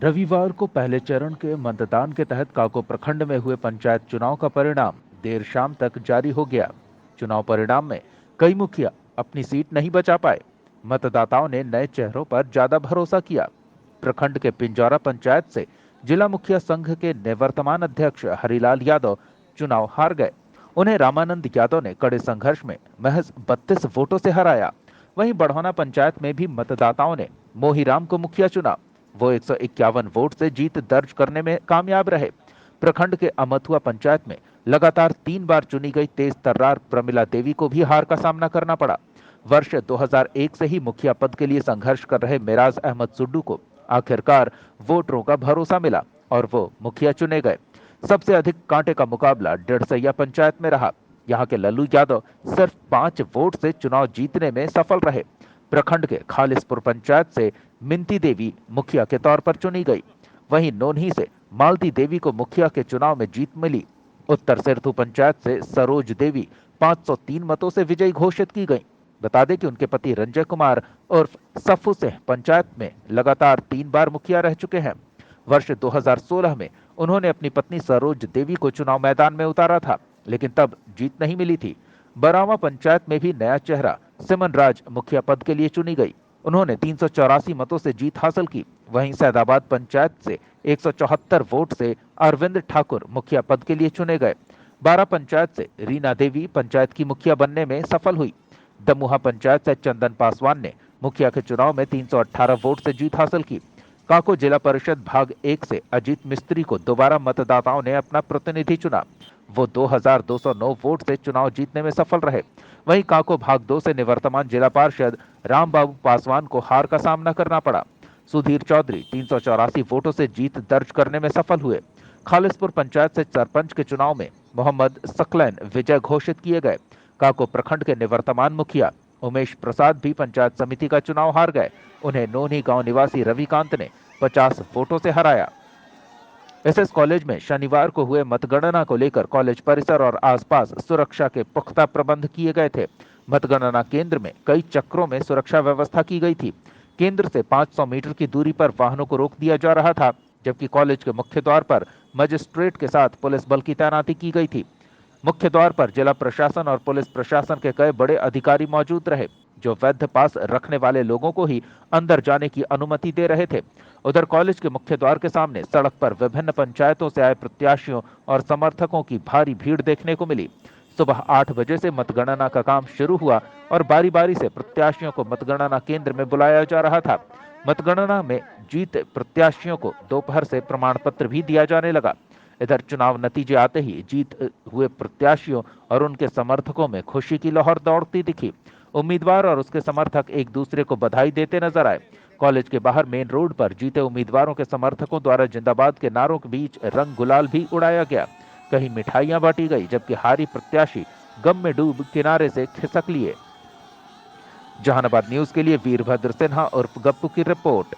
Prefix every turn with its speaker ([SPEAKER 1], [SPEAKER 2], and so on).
[SPEAKER 1] रविवार को पहले चरण के मतदान के तहत काको प्रखंड में हुए पंचायत चुनाव का परिणाम देर शाम तक जारी हो गया। चुनाव परिणाम में कई मुखिया अपनी सीट नहीं बचा पाए। मतदाताओं ने नए चेहरों पर ज्यादा भरोसा किया। प्रखंड के पिंजौरा पंचायत से जिला मुखिया संघ के निवर्तमान अध्यक्ष हरिलाल यादव चुनाव हार गए। उन्हें रामानंद यादव ने कड़े संघर्ष में महज 32 वोटों से हराया। वहीं बढ़ौना पंचायत में भी मतदाताओं ने मोहीराम को मुखिया चुना। वो 151 वोट से जीत दर्ज करने में कामयाब रहे। प्रखंड के अमथुआ पंचायत में लगातार 3 बार चुनी गई तेज तर्रार प्रमिला देवी को भी हार का सामना करना पड़ा। वर्ष 2001 से ही मुखिया पद के लिए संघर्ष कर रहे मेराज अहमद सुड्डू को आखिरकार वोटरों का भरोसा मिला और वो मुखिया चुने गए। सबसे अधिक कांटे का मुकाबला डेढ़सैया पंचायत में रहा। यहाँ के लल्लू यादव सिर्फ 5 वोट से चुनाव जीतने में सफल रहे। प्रखंड के खालिसपुर पंचायत से मिंती देवी मुखिया के तौर पर चुनी गई। वहीं नोन्ही से मालती देवी को मुखिया के चुनाव में जीत मिली। उत्तर सिरथू पंचायत से सरोज देवी 503 मतों से विजयी घोषित की गई। बता दें कि उनके पति रंजय कुमार उर्फ सफू सिंह पंचायत में लगातार 3 बार मुखिया रह चुके हैं। वर्ष 2016 में उन्होंने अपनी पत्नी सरोज देवी को चुनाव मैदान में उतारा था, लेकिन तब जीत नहीं मिली थी। बरावा पंचायत में भी नया चेहरा सिमन राज मुखिया पद के लिए चुनी गई। उन्होंने 384 मतों से जीत हासिल की। वहीं सैदाबाद पंचायत से 174 वोट से अरविंद ठाकुर मुखिया पद के लिए चुने गए। 12 पंचायत से रीना देवी पंचायत की मुखिया बनने में सफल हुई। दमुहा पंचायत से चंदन पासवान ने मुखिया के चुनाव में 318 वोट से जीत हासिल की। काको जिला परिषद भाग 1 से अजीत मिस्त्री को दोबारा मतदाताओं ने अपना प्रतिनिधि चुना। वो 2209 वोट से चुनाव जीतने में सफल रहे। वहीं काको भाग 2 से निवर्तमान जिला पार्षद रामबाबू पासवान को हार का सामना करना पड़ा। सुधीर चौधरी 384 वोटों से जीत दर्ज करने में सफल हुए। खालिसपुर पंचायत से सरपंच के चुनाव में मोहम्मद सकलैन विजय घोषित किए गए। काको प्रखंड के निवर्तमान मुखिया उमेश प्रसाद भी पंचायत समिति का चुनाव हार गए। उन्हें नोनी गांव निवासी रविकांत ने 50 वोटों से हराया। एसएस कॉलेज में शनिवार को हुए मतगणना को लेकर कॉलेज परिसर और आसपास सुरक्षा के पुख्ता प्रबंध किए गए थे। मतगणना केंद्र में कई चक्रों में सुरक्षा व्यवस्था की गई थी। केंद्र से 500 मीटर की दूरी पर वाहनों को रोक दिया जा रहा था, जबकि कॉलेज के मुख्य द्वार पर मजिस्ट्रेट के साथ पुलिस बल की तैनाती की गई थी। मुख्य द्वार पर जिला प्रशासन और पुलिस प्रशासन के कई बड़े अधिकारी मौजूद रहे, जो वैध पास रखने वाले लोगों को ही अंदर जाने की अनुमति दे रहे थे। उधर कॉलेज के मुख्य द्वार के सामने सड़क पर विभिन्न पंचायतों से आए प्रत्याशियों और समर्थकों की भारी भीड़ देखने को मिली। सुबह 8 बजे से मतगणना का काम शुरू हुआ और बारी बारी से प्रत्याशियों को मतगणना केंद्र में बुलाया जा रहा था। मतगणना में जीत प्रत्याशियों को दोपहर से प्रमाण पत्र भी दिया जाने लगा। इधर चुनाव नतीजे आते ही जीत हुए प्रत्याशियों और उनके समर्थकों में खुशी की लहर दौड़ती दिखी। उम्मीदवार और उसके समर्थक एक दूसरे को बधाई देते नजर आए। कॉलेज के बाहर मेन रोड पर जीते उम्मीदवारों के समर्थकों द्वारा जिंदाबाद के नारों के बीच रंग गुलाल भी उड़ाया गया। कहीं मिठाइयां बांटी गई, जबकि हारी प्रत्याशी गम में डूब किनारे से खिसक लिए। जहानाबाद न्यूज के लिए वीरभद्र सिन्हा उर्फ गप्पू की रिपोर्ट।